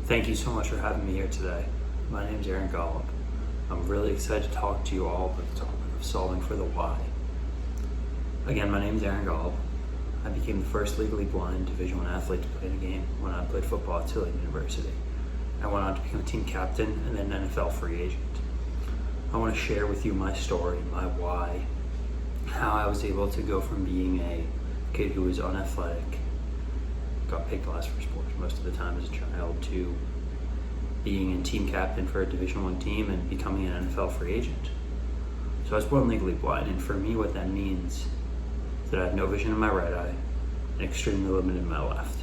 Thank you so much for having me here today. My name is Golub. I'm really excited to talk to you all about the topic of solving for the why. Again, my name is Golub. I became the first legally blind Division I athlete to play in a game when I played football at Tulane University. I went on to become a team captain and then an NFL free agent. I want to share with you my story, my why, how I was able to go from being a kid who was unathletic, got picked last for sports most of the time as a child, to being a team captain for a Division I team and becoming an NFL free agent. So I was born legally blind, and for me what that means is that I have no vision in my right eye and extremely limited in my left.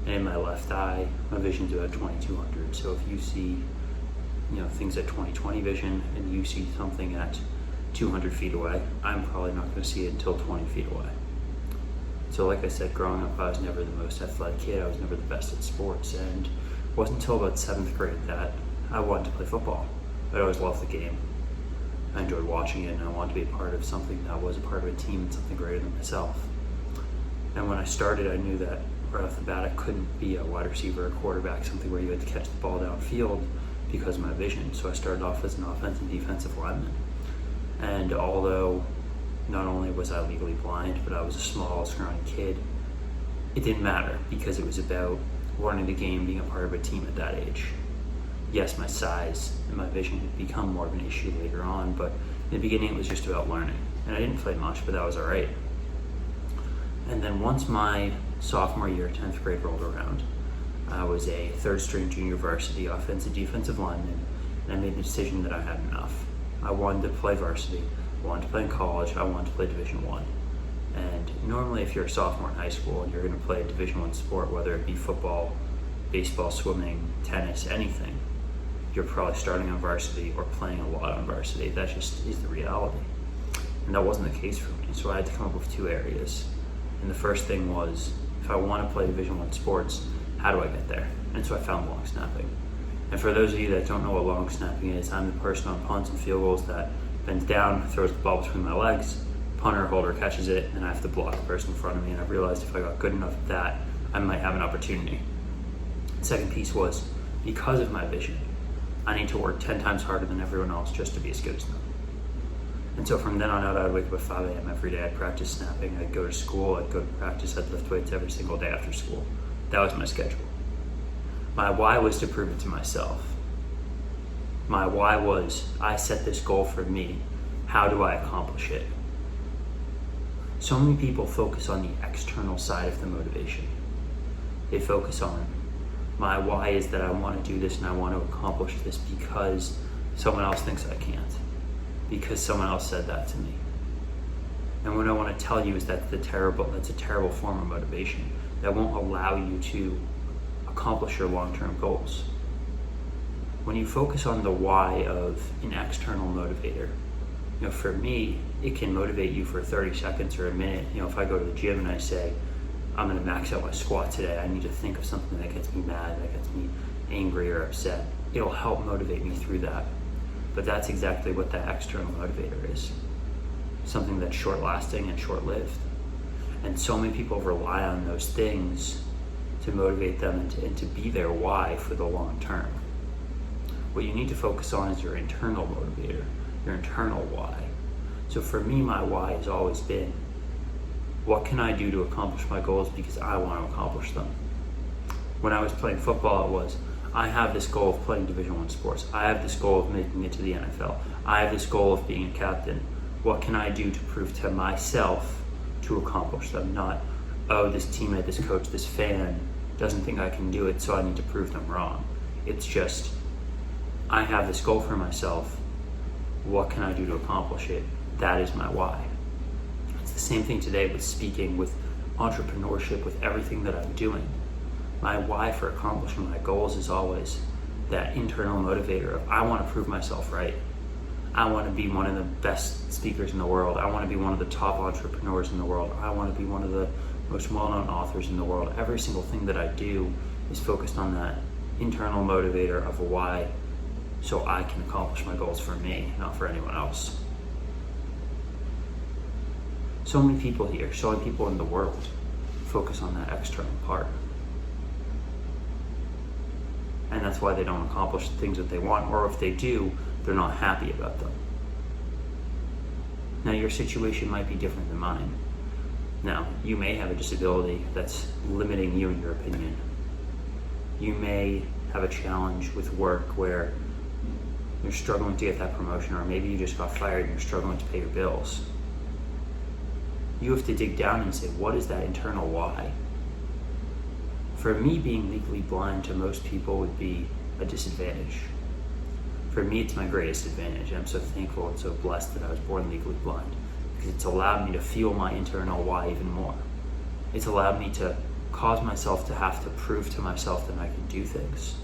And in my left eye, my vision's about 2200. So if you see things at 20/20 vision and you see something at 200 feet away, I'm probably not going to see it until 20 feet away. So like I said, growing up, I was never the most athletic kid. I was never the best at sports, and it wasn't until about 7th grade that I wanted to play football. I always loved the game. I enjoyed watching it, and I wanted to be a part of something that was a part of a team and something greater than myself. And when I started, I knew that right off the bat, I couldn't be a wide receiver or quarterback, something where you had to catch the ball downfield because of my vision. So I started off as an offensive and defensive lineman. And although not only was I legally blind, but I was a small, scrawny kid, it didn't matter because it was about learning the game, being a part of a team at that age. Yes, my size and my vision had become more of an issue later on, but in the beginning it was just about learning. And I didn't play much, but that was all right. And then once my sophomore year, 10th grade rolled around, I was a third-string junior varsity offensive defensive lineman, and I made the decision that I had enough. I wanted to play varsity. I wanted to play in college. I wanted to play Division I. And normally if you're a sophomore in high school and you're going to play a Division I sport, whether it be football, baseball, swimming, tennis, anything, you're probably starting on varsity or playing a lot on varsity. That just is the reality. And that wasn't the case for me. So I had to come up with two areas. And the first thing was, if I want to play Division I sports, how do I get there? And so I found long snapping. And for those of you that don't know what long snapping is, I'm the person on punts and field goals that bends down, throws the ball between my legs, punter, holder catches it, and I have to block the person in front of me. And I realized if I got good enough at that, I might have an opportunity. The second piece was, because of my vision, I need to work 10 times harder than everyone else just to be as good as them. And so from then on out, I'd wake up at 5 a.m. every day. I'd practice snapping. I'd go to school. I'd go to practice. I'd lift weights every single day after school. That was my schedule. My why was to prove it to myself. My why was, I set this goal for me. How do I accomplish it? So many people focus on the external side of the motivation. They focus on, my why is that I want to do this and I want to accomplish this because someone else thinks I can't. Because someone else said that to me. And what I want to tell you is that's a terrible form of motivation that won't allow you to accomplish your long-term goals. When you focus on the why of an external motivator, for me, it can motivate you for 30 seconds or a minute. If I go to the gym and I say, I'm going to max out my squat today, I need to think of something that gets me mad, that gets me angry or upset. It'll help motivate me through that. But that's exactly what that external motivator is. Something that's short-lasting and short-lived. And so many people rely on those things to motivate them and to be their why for the long term. What you need to focus on is your internal motivator, your internal why. So for me, my why has always been, what can I do to accomplish my goals because I want to accomplish them? When I was playing football, it was, I have this goal of playing Division I sports. I have this goal of making it to the NFL. I have this goal of being a captain. What can I do to prove to myself to accomplish them? Not, oh, this teammate, this coach, this fan doesn't think I can do it, so I need to prove them wrong. It's just, I have this goal for myself. What can I do to accomplish it? That is my why. It's the same thing today with speaking, with entrepreneurship, with everything that I'm doing. My why for accomplishing my goals is always that internal motivator of, I want to prove myself right. I want to be one of the best speakers in the world. I want to be one of the top entrepreneurs in the world. I want to be one of the most well-known authors in the world. Every single thing that I do is focused on that internal motivator of why, so I can accomplish my goals for me, not for anyone else. So many people here, so many people in the world focus on that external part. And that's why they don't accomplish the things that they want, or if they do, they're not happy about them. Now, your situation might be different than mine. Now, you may have a disability that's limiting you in your opinion. You may have a challenge with work where you're struggling to get that promotion, or maybe you just got fired and you're struggling to pay your bills. You have to dig down and say, what is that internal why? For me, being legally blind to most people would be a disadvantage. For me, it's my greatest advantage. I'm so thankful and so blessed that I was born legally blind, because it's allowed me to feel my internal why even more. It's allowed me to cause myself to have to prove to myself that I can do things.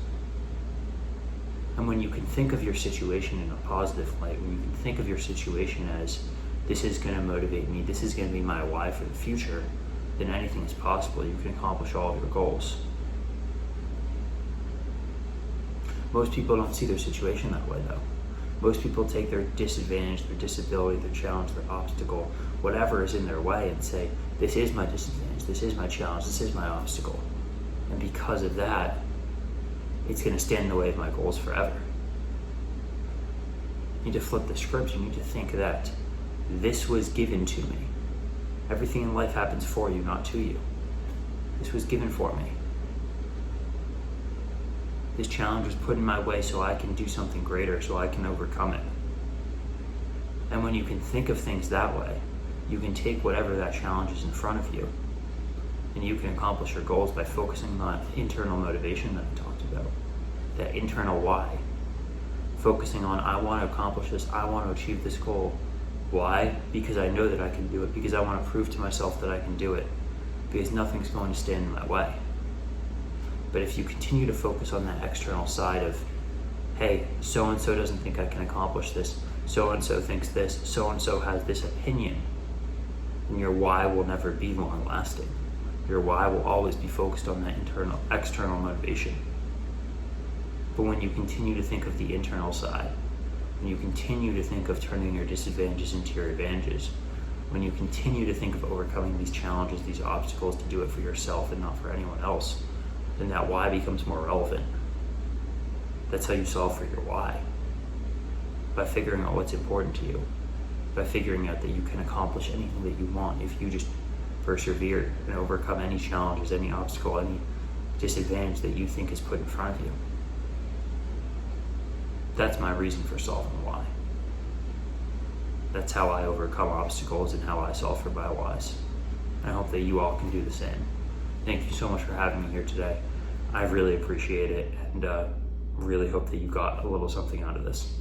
And when you can think of your situation in a positive light, when you can think of your situation as, this is going to motivate me, this is going to be my why for the future, then anything is possible. You can accomplish all of your goals. Most people don't see their situation that way, though. Most people take their disadvantage, their disability, their challenge, their obstacle, whatever is in their way, and say, this is my disadvantage, this is my challenge, this is my obstacle. And because of that, it's going to stand in the way of my goals forever. You need to flip the script. You need to think that this was given to me. Everything in life happens for you, not to you. This was given for me. This challenge was put in my way so I can do something greater, so I can overcome it. And when you can think of things that way, you can take whatever that challenge is in front of you, and you can accomplish your goals by focusing on internal motivation that I talked about, that internal why. Focusing on, I want to accomplish this, I want to achieve this goal. Why? Because I know that I can do it, because I want to prove to myself that I can do it, because nothing's going to stand in my way. But if you continue to focus on that external side of, hey, so-and-so doesn't think I can accomplish this, so-and-so thinks this, so-and-so has this opinion, then your why will never be long-lasting. Your why will always be focused on that external motivation. But when you continue to think of the internal side, when you continue to think of turning your disadvantages into your advantages, when you continue to think of overcoming these challenges, these obstacles to do it for yourself and not for anyone else, then that why becomes more relevant. That's how you solve for your why. By figuring out what's important to you. By figuring out that you can accomplish anything that you want if you just persevere and overcome any challenges, any obstacle, any disadvantage that you think is put in front of you. That's my reason for solving why. That's how I overcome obstacles and how I solve for my whys. And I hope that you all can do the same. Thank you so much for having me here today. I really appreciate it, and really hope that you got a little something out of this.